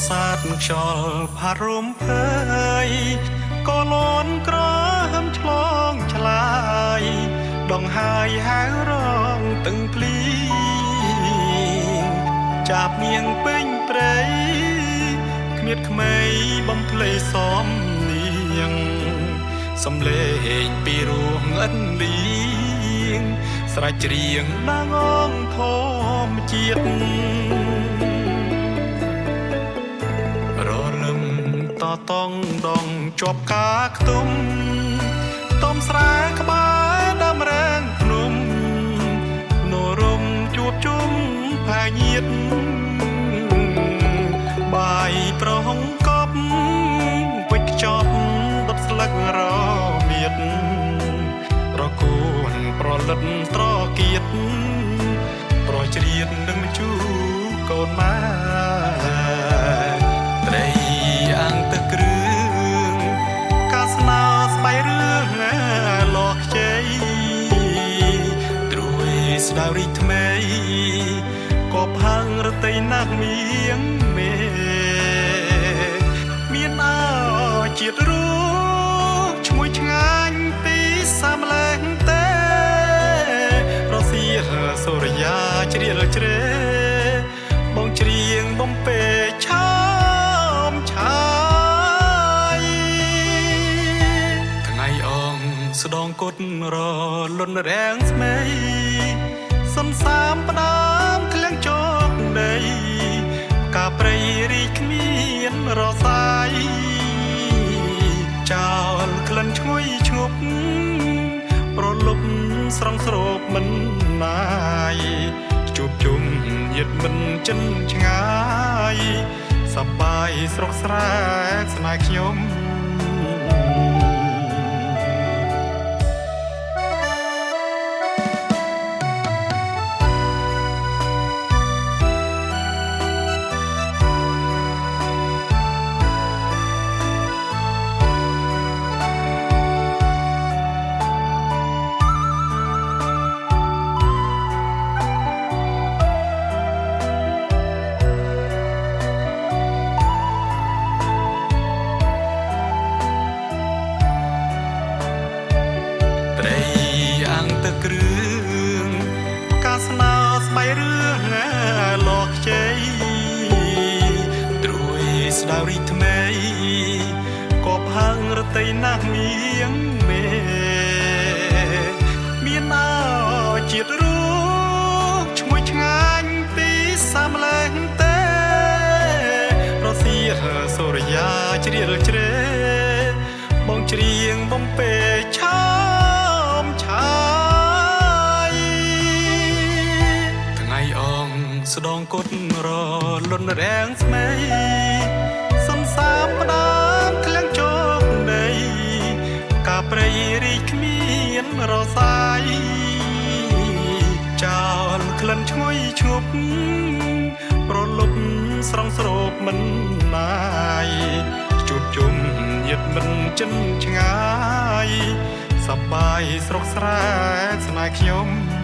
សាទខ្យល់ផារុំភើយក៏លន់ក្រហើមឆ្លងឆ្លាយដងហើយហៅរងទឹងភ្លីចាប់នាងពេញព្រៃគ្មៀតក្មេងបំភ្លៃសំនាងសំលេងពីរួងឥនលៀងស្រែកច្រៀងដាងអងធម្មជាតិតតងដងជាប់កាខ្ទុំតំស្រែក្បែរដើមរាំងភ្នំនរមជួបជុំផាញៀតបាយប្រហុងកប់វិចខ្ចប់ដុតស្លឹករមៀតរកូនប្រលិតត្រកៀតប្រជ្រៀតនឹងជូកូនម៉ែទឹកគ្រឿងកាស្នោស្បៃរឿងលកខ្ចីត្រួយស្ដៅរីថ្មីក៏ផាំងរតីណាស់មៀងមេមានអើជាតិរស់ឈ្ងុយឆ្ងាញ់ពីសាមលែងទេរសៀលសូរិយាជ្រៀលជ្រេបងច្រៀងបំពេឆោមឆាស្ដងគុតរលន់រាំងស្មីសន្សាមផ្ដាមធ្លៀងជោគដីកាព្រៃរីកគ្មានរសាយចោលក្លិនឈ្ងុយឈ្ងប់ប្រលប់ស្រង់ស្រោបមិនណាយជួបជុំញាតិមិនចិនឆ្ងាយសប្បាយស្រុកស្រែកស្នេហ៍ខ្ញុំគ្រឿងកាស្នោស្បៃរឿងលកខ្ចីត្រួយស្ដៅរីថ្មីក៏ផាំងរតីណាស់មៀងមេមានអើជាតិរស់ឈ្ងុយឆ្ងាញ់ពីសាមលែងទេរសៀលសូរិយាជ្រៀលជ្រេបងច្រៀងបំពេឆោមឆាស្ដងគុតរលន់រាំងស្មីសន្សាមផ្ដាមធ្លៀងជោគដីកាព្រៃរីកគ្មានរសាយចោលក្លិនឈ្ងុយឈប់ប្រលប់ស្រង់ស្រោបមិនណាយជួបជុំញាតិមិនចិនឆ្ងាយសប្បាយស្រុកស្រែកស្នេហ៍ខ្ញុំ